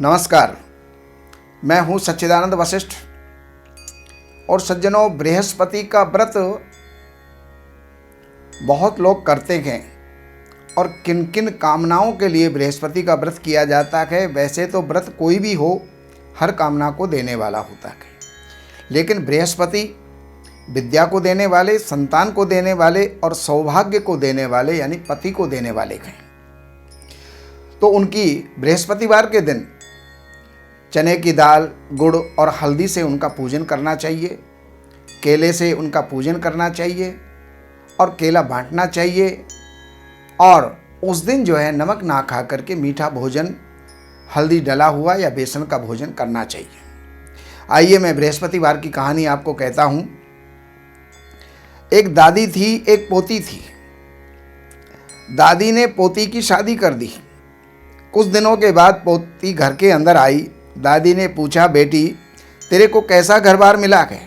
नमस्कार, मैं हूँ सच्चिदानंद वशिष्ठ। और सज्जनों, बृहस्पति का व्रत बहुत लोग करते हैं और किन किन कामनाओं के लिए बृहस्पति का व्रत किया जाता है। वैसे तो व्रत कोई भी हो, हर कामना को देने वाला होता है, लेकिन बृहस्पति विद्या को देने वाले, संतान को देने वाले और सौभाग्य को देने वाले यानी पति को देने वाले हैं। तो उनकी बृहस्पतिवार के दिन चने की दाल, गुड़ और हल्दी से उनका पूजन करना चाहिए, केले से उनका पूजन करना चाहिए और केला बांटना चाहिए। और उस दिन जो है नमक ना खा करके मीठा भोजन, हल्दी डला हुआ या बेसन का भोजन करना चाहिए। आइए मैं बृहस्पतिवार की कहानी आपको कहता हूँ। एक दादी थी, एक पोती थी। दादी ने पोती की शादी कर दी। कुछ दिनों के बाद पोती घर के अंदर आई। दादी ने पूछा, बेटी तेरे को कैसा घर बार मिला है?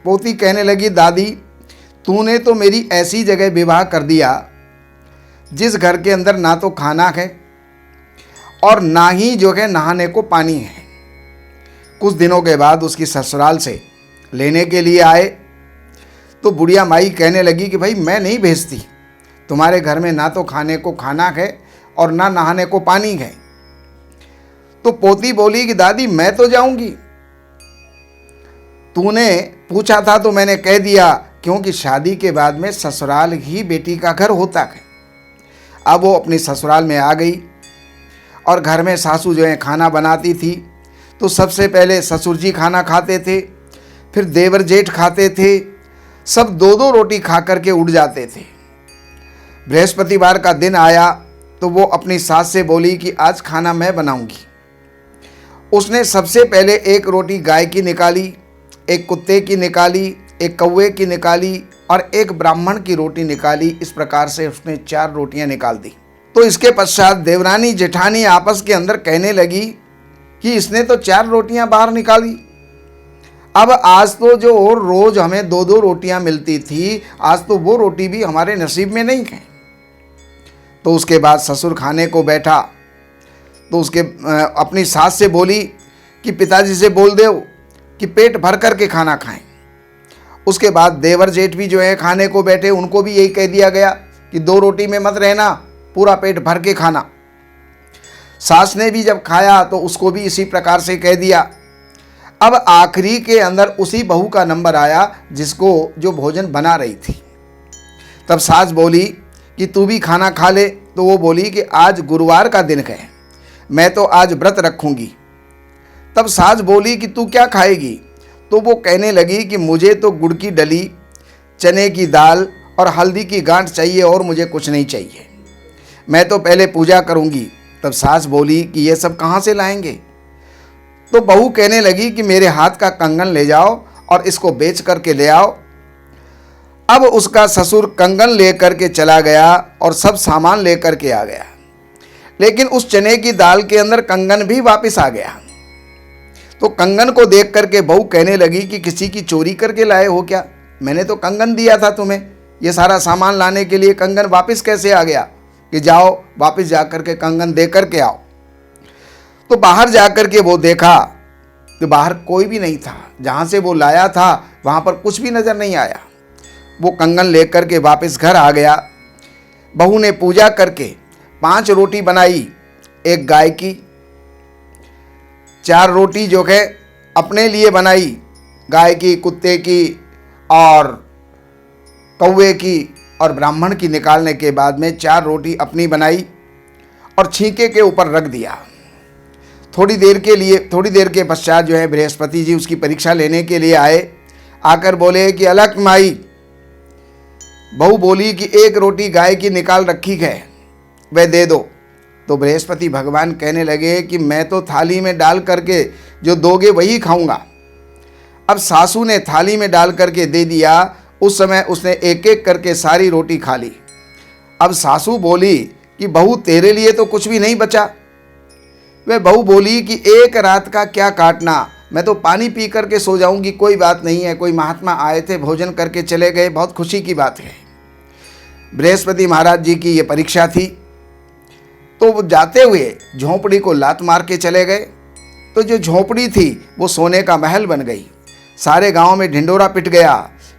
पोती कहने लगी, दादी तूने तो मेरी ऐसी जगह विवाह कर दिया जिस घर के अंदर ना तो खाना है और ना ही जो है नहाने को पानी है। कुछ दिनों के बाद उसकी ससुराल से लेने के लिए आए तो बुढ़िया माई कहने लगी कि भाई मैं नहीं भेजती, तुम्हारे घर में ना तो खाने को खाना है और ना नहाने को पानी है। तो पोती बोली कि दादी मैं तो जाऊंगी, तूने पूछा था तो मैंने कह दिया, क्योंकि शादी के बाद में ससुराल ही बेटी का घर होता है। अब वो अपनी ससुराल में आ गई और घर में सासू जो है खाना बनाती थी। तो सबसे पहले ससुर जी खाना खाते थे, फिर देवर जेठ खाते थे, सब दो दो रोटी खा करके उठ जाते थे। बृहस्पतिवार का दिन आया तो वो अपनी सास से बोली कि आज खाना मैं बनाऊंगी। उसने सबसे पहले एक रोटी गाय की निकाली, एक कुत्ते की निकाली, एक कौवे की निकाली और एक ब्राह्मण की रोटी निकाली। इस प्रकार से उसने 4 रोटियां निकाल दी। तो इसके पश्चात देवरानी जेठानी आपस के अंदर कहने लगी कि इसने तो 4 रोटियां बाहर निकाली, अब आज तो जो रोज हमें 2-2 रोटियां मिलती थी, आज तो वो रोटी भी हमारे नसीब में नहीं है। तो उसके बाद ससुर खाने को बैठा तो उसके अपनी सास से बोली कि पिताजी से बोल दो कि पेट भर करके खाना खाएं। उसके बाद देवर जेठ भी जो है खाने को बैठे, उनको भी यही कह दिया गया कि 2 रोटी में मत रहना, पूरा पेट भर के खाना। सास ने भी जब खाया तो उसको भी इसी प्रकार से कह दिया। अब आखिरी के अंदर उसी बहू का नंबर आया जिसको जो भोजन बना रही थी। तब सास बोली कि तू भी खाना खा ले। तो वो बोली कि आज गुरुवार का दिन है, मैं तो आज व्रत रखूंगी। तब सास बोली कि तू क्या खाएगी? तो वो कहने लगी कि मुझे तो गुड़ की डली, चने की दाल और हल्दी की गांठ चाहिए और मुझे कुछ नहीं चाहिए, मैं तो पहले पूजा करूंगी। तब सास बोली कि ये सब कहाँ से लाएंगे? तो बहू कहने लगी कि मेरे हाथ का कंगन ले जाओ और इसको बेच करके ले आओ। अब उसका ससुर कंगन लेकर के चला गया और सब सामान लेकर के आ गया, लेकिन उस चने की दाल के अंदर कंगन भी वापस आ गया। तो कंगन को देख करके बहू कहने लगी कि किसी की चोरी करके लाए हो क्या? मैंने तो कंगन दिया था तुम्हें, ये सारा सामान लाने के लिए कंगन वापस कैसे आ गया? कि जाओ वापस जा करके कंगन दे करके आओ। तो बाहर जा करके वो देखा तो बाहर कोई भी नहीं था, जहाँ से वो लाया था वहाँ पर कुछ भी नज़र नहीं आया। वो कंगन लेकर के वापस घर आ गया। बहू ने पूजा करके 5 रोटी बनाई, एक गाय की, 4 रोटी जो है अपने लिए बनाई, गाय की, कुत्ते की और कौवे की, और ब्राह्मण की निकालने के बाद में 4 रोटी अपनी बनाई और छींके के ऊपर रख दिया। थोड़ी देर के पश्चात जो है बृहस्पति जी उसकी परीक्षा लेने के लिए आए। आकर बोले कि अलग माई। बहू बोली कि एक रोटी गाय की निकाल रखी है, वह दे दो। तो बृहस्पति भगवान कहने लगे कि मैं तो थाली में डाल करके जो दोगे वही खाऊंगा। अब सासू ने थाली में डाल करके दे दिया। उस समय उसने एक एक करके सारी रोटी खा ली। अब सासू बोली कि बहू तेरे लिए तो कुछ भी नहीं बचा। वह बहू बोली कि एक रात का क्या काटना, मैं तो पानी पी करके सो जाऊंगी, कोई बात नहीं है। कोई महात्मा आए थे, भोजन करके चले गए, बहुत खुशी की बात है। बृहस्पति महाराज जी की ये परीक्षा थी। तो तो वो जाते हुए झोंपड़ी को लात मार के चले गए। तो जो झोंपड़ी थी वो सोने का महल बन गई। सारे गांव में ढिंडोरा पिट गया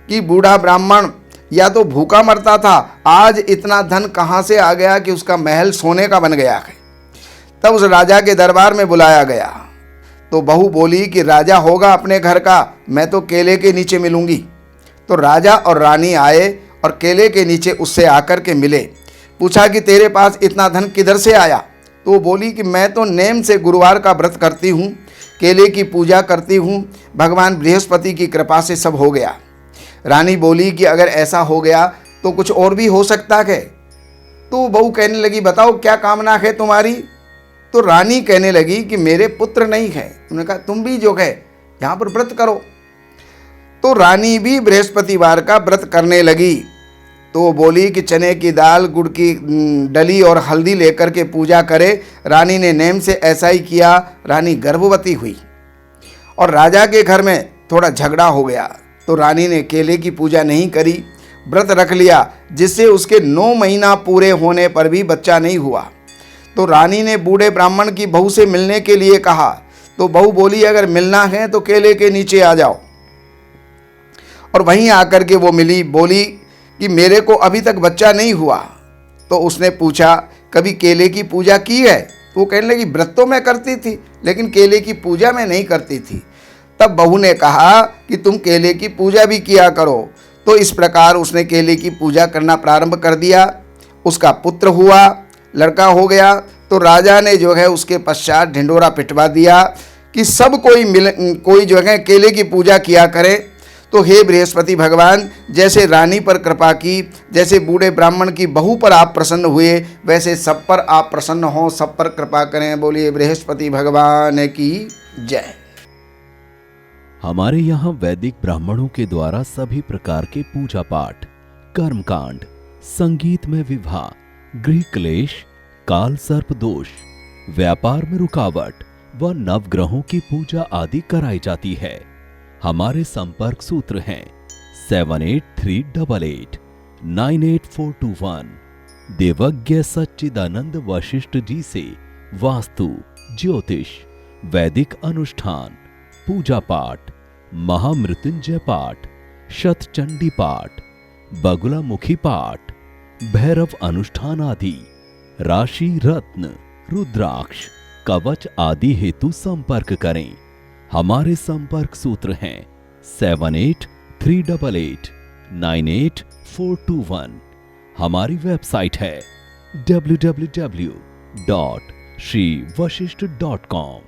कि बूढ़ा ब्राह्मण या तो भूखा मरता था, आज इतना धन कहाँ से आ गया कि उसका महल सोने का बन गया है। तब उस राजा के दरबार में बुलाया गया। तो बहू बोली कि राजा होगा अपने घर का, मैं तो केले के नीचे मिलूंगी। तो राजा और रानी आए और केले के नीचे उससे आकर के मिले। पूछा कि तेरे पास इतना धन किधर से आया? तो वो बोली कि मैं तो नेम से गुरुवार का व्रत करती हूँ, केले की पूजा करती हूँ, भगवान बृहस्पति की कृपा से सब हो गया। रानी बोली कि अगर ऐसा हो गया तो कुछ और भी हो सकता है। तो बहू कहने लगी बताओ क्या कामना है तुम्हारी? तो रानी कहने लगी कि मेरे पुत्र नहीं है। उन्होंने कहा तुम भी जो है यहाँ पर व्रत करो। तो रानी भी बृहस्पतिवार का व्रत करने लगी। तो वो बोली कि चने की दाल, गुड़ की डली और हल्दी लेकर के पूजा करे। रानी ने नेम से ऐसा ही किया। रानी गर्भवती हुई और राजा के घर में थोड़ा झगड़ा हो गया। तो रानी ने केले की पूजा नहीं करी, व्रत रख लिया, जिससे उसके 9 महीना पूरे होने पर भी बच्चा नहीं हुआ। तो रानी ने बूढ़े ब्राह्मण की बहू से मिलने के लिए कहा। तो बहू बोली अगर मिलना है तो केले के नीचे आ जाओ। और वहीं आकर के वो मिली, बोली कि मेरे को अभी तक बच्चा नहीं हुआ। तो उसने पूछा कभी केले की पूजा की है? वो कहने लगी व्रत तो मैं करती थी, लेकिन केले की पूजा मैं नहीं करती थी। तब बहू ने कहा कि तुम केले की पूजा भी किया करो। तो इस प्रकार उसने केले की पूजा करना प्रारंभ कर दिया। उसका पुत्र हुआ, लड़का हो गया। तो राजा ने जो है उसके पश्चात ढिंडोरा पिटवा दिया कि सब कोई जो है केले की पूजा किया करे। तो हे बृहस्पति भगवान, जैसे रानी पर कृपा की, जैसे बूढ़े ब्राह्मण की बहू पर आप प्रसन्न हुए, वैसे सब पर आप प्रसन्न हो, सब पर कृपा करें। बोलिए बृहस्पति भगवान की जय। हमारे यहाँ वैदिक ब्राह्मणों के द्वारा सभी प्रकार के पूजा पाठ, कर्मकांड, संगीत में विवाह, गृह क्लेश, काल सर्प दोष, व्यापार में रुकावट व नवग्रहों की पूजा आदि कराई जाती है। हमारे संपर्क सूत्र हैं 7838898421। देवज्ञ सच्चिदानंद वशिष्ठ जी से वास्तु, ज्योतिष, वैदिक अनुष्ठान, पूजा पाठ, महामृत्युंजय पाठ, शतचंडी पाठ, बगुलामुखी पाठ, भैरव अनुष्ठान आदि, राशि रत्न, रुद्राक्ष, कवच आदि हेतु संपर्क करें। हमारे संपर्क सूत्र हैं 7838898421। हमारी वेबसाइट है www.shrivashishth.com।